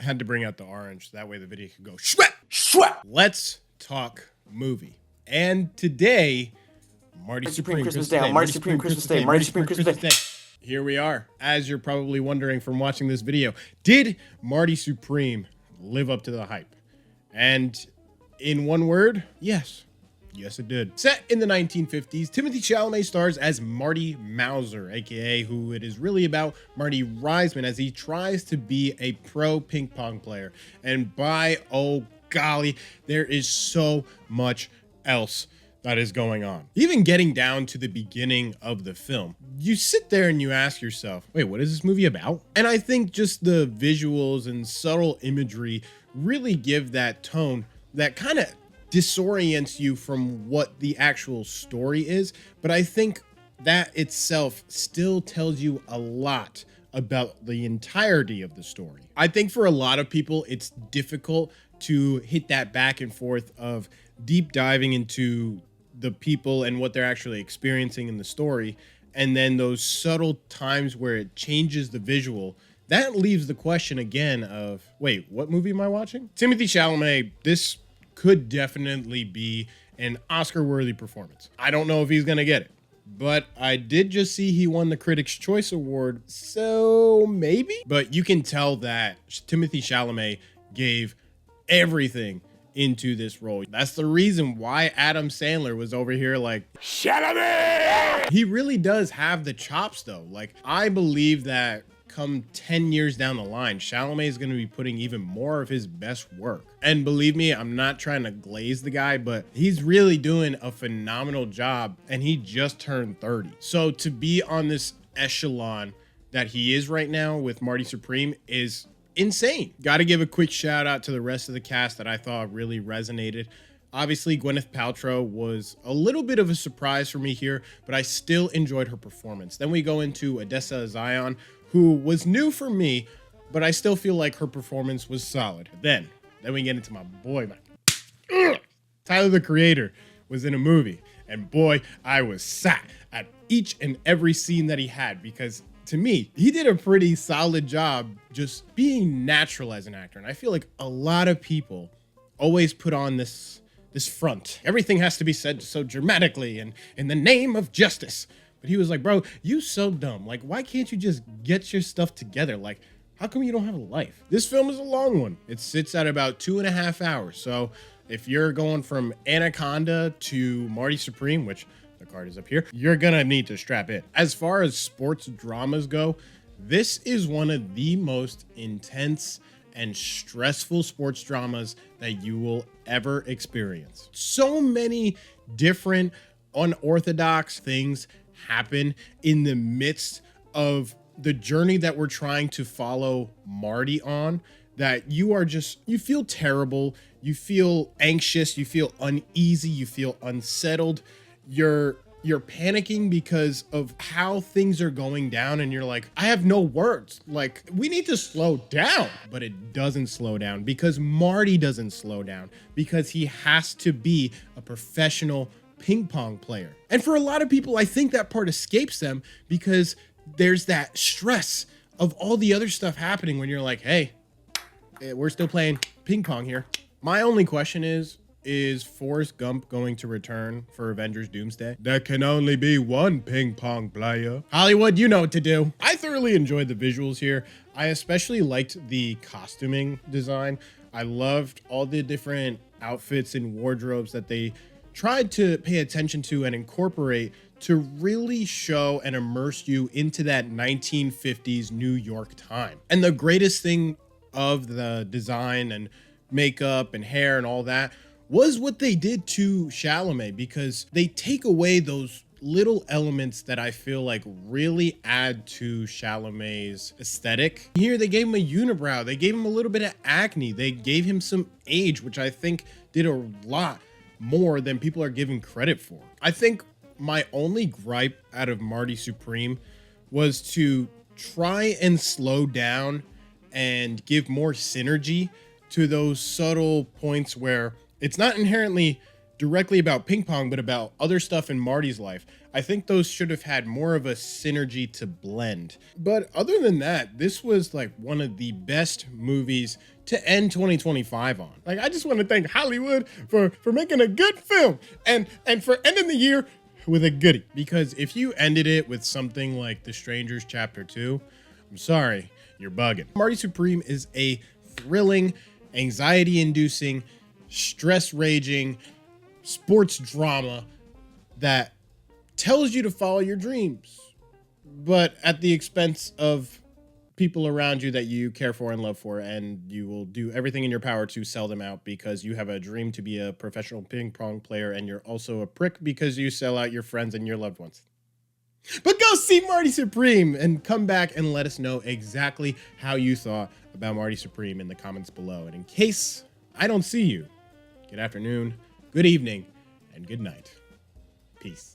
Had to bring out the orange. That way the video could go shwep, shwep. Let's talk movie. And today, Marty Supreme Christmas Day. Marty Supreme Christmas Day. Marty Supreme Christmas Day. Here we are. As you're probably wondering from watching this video, did Marty Supreme live up to the hype? And in one word, yes. Yes, it did. Set in the 1950s, Timothée Chalamet stars as Marty Mauser, aka who it is really about, Marty Reisman, as he tries to be a pro ping pong player. And by oh golly, there is so much else that is going on. Even getting down to the beginning of the film, you sit there and you ask yourself, wait, what is this movie about? And I think just the visuals and subtle imagery really give that tone that kind of disorients you from what the actual story is. But I think that itself still tells you a lot about the entirety of the story. I think for a lot of people, it's difficult to hit that back and forth of deep diving into the people and what they're actually experiencing in the story. And then those subtle times where it changes the visual, that leaves the question again of, wait, what movie am I watching? Timothée Chalamet, this could definitely be an Oscar-worthy performance. I don't know if he's gonna get it, but I did just see he won the Critics' Choice Award, so maybe? But you can tell that Timothée Chalamet gave everything into this role. That's the reason why Adam Sandler was over here like, Chalamet! He really does have the chops though. Like, I believe that come 10 years down the line, Chalamet is going to be putting even more of his best work. And believe me, I'm not trying to glaze the guy, but he's really doing a phenomenal job, and he just turned 30. So to be on this echelon that he is right now with Marty Supreme is insane. Got to give a quick shout out to the rest of the cast that I thought really resonated. Obviously, Gwyneth Paltrow was a little bit of a surprise for me here, but I still enjoyed her performance. Then we go into Odessa Zion, who was new for me, but I still feel like her performance was solid. Then we get into my boy, Tyler, the Creator, was in a movie, and boy, I was sat at each and every scene that he had, because to me, he did a pretty solid job just being natural as an actor. And I feel like a lot of people always put on this front. Everything has to be said so dramatically and in the name of justice. But he was like, bro, you so dumb. Like, why can't you just get your stuff together? Like, how come you don't have a life? This film is a long one. It sits at about 2.5 hours. So if you're going from Anaconda to Marty Supreme, which the card is up here, you're gonna need to strap in. As far as sports dramas go, this is one of the most intense and stressful sports dramas that you will ever experience. So many different unorthodox things happen in the midst of the journey that we're trying to follow Marty on, that you feel terrible, you feel anxious, you feel uneasy, you feel unsettled, you're panicking because of how things are going down, and you're like, I have no words. Like, we need to slow down. But it doesn't slow down, because Marty doesn't slow down, because he has to be a professional ping pong player. And for a lot of people, I think that part escapes them, because there's that stress of all the other stuff happening when you're like, hey, we're still playing ping pong here. My only question is Forrest Gump going to return for Avengers Doomsday? There can only be one ping pong player. Hollywood, you know what to do. I thoroughly enjoyed the visuals here. I especially liked the costuming design. I loved all the different outfits and wardrobes that they tried to pay attention to and incorporate to really show and immerse you into that 1950s New York time. And the greatest thing of the design and makeup and hair and all that was what they did to Chalamet, because they take away those little elements that I feel like really add to Chalamet's aesthetic. Here, they gave him a unibrow, they gave him a little bit of acne, they gave him some age, which I think did a lot more than people are giving credit for. I think my only gripe out of Marty Supreme was to try and slow down and give more synergy to those subtle points where it's not inherently directly about ping pong, but about other stuff in Marty's life. I think those should have had more of a synergy to blend. But other than that, this was like one of the best movies to end 2025 on. Like, I just want to thank Hollywood for making a good film and for ending the year with a goodie. Because if you ended it with something like The Strangers Chapter 2, I'm sorry, you're bugging. Marty Supreme is a thrilling, anxiety-inducing, stress-raging sports drama that tells you to follow your dreams, but at the expense of people around you that you care for and love for, and you will do everything in your power to sell them out because you have a dream to be a professional ping pong player, and you're also a prick because you sell out your friends and your loved ones. But go see Marty Supreme and come back and let us know exactly how you thought about Marty Supreme in the comments below. And in case I don't see you, good afternoon, good evening, and good night. Peace.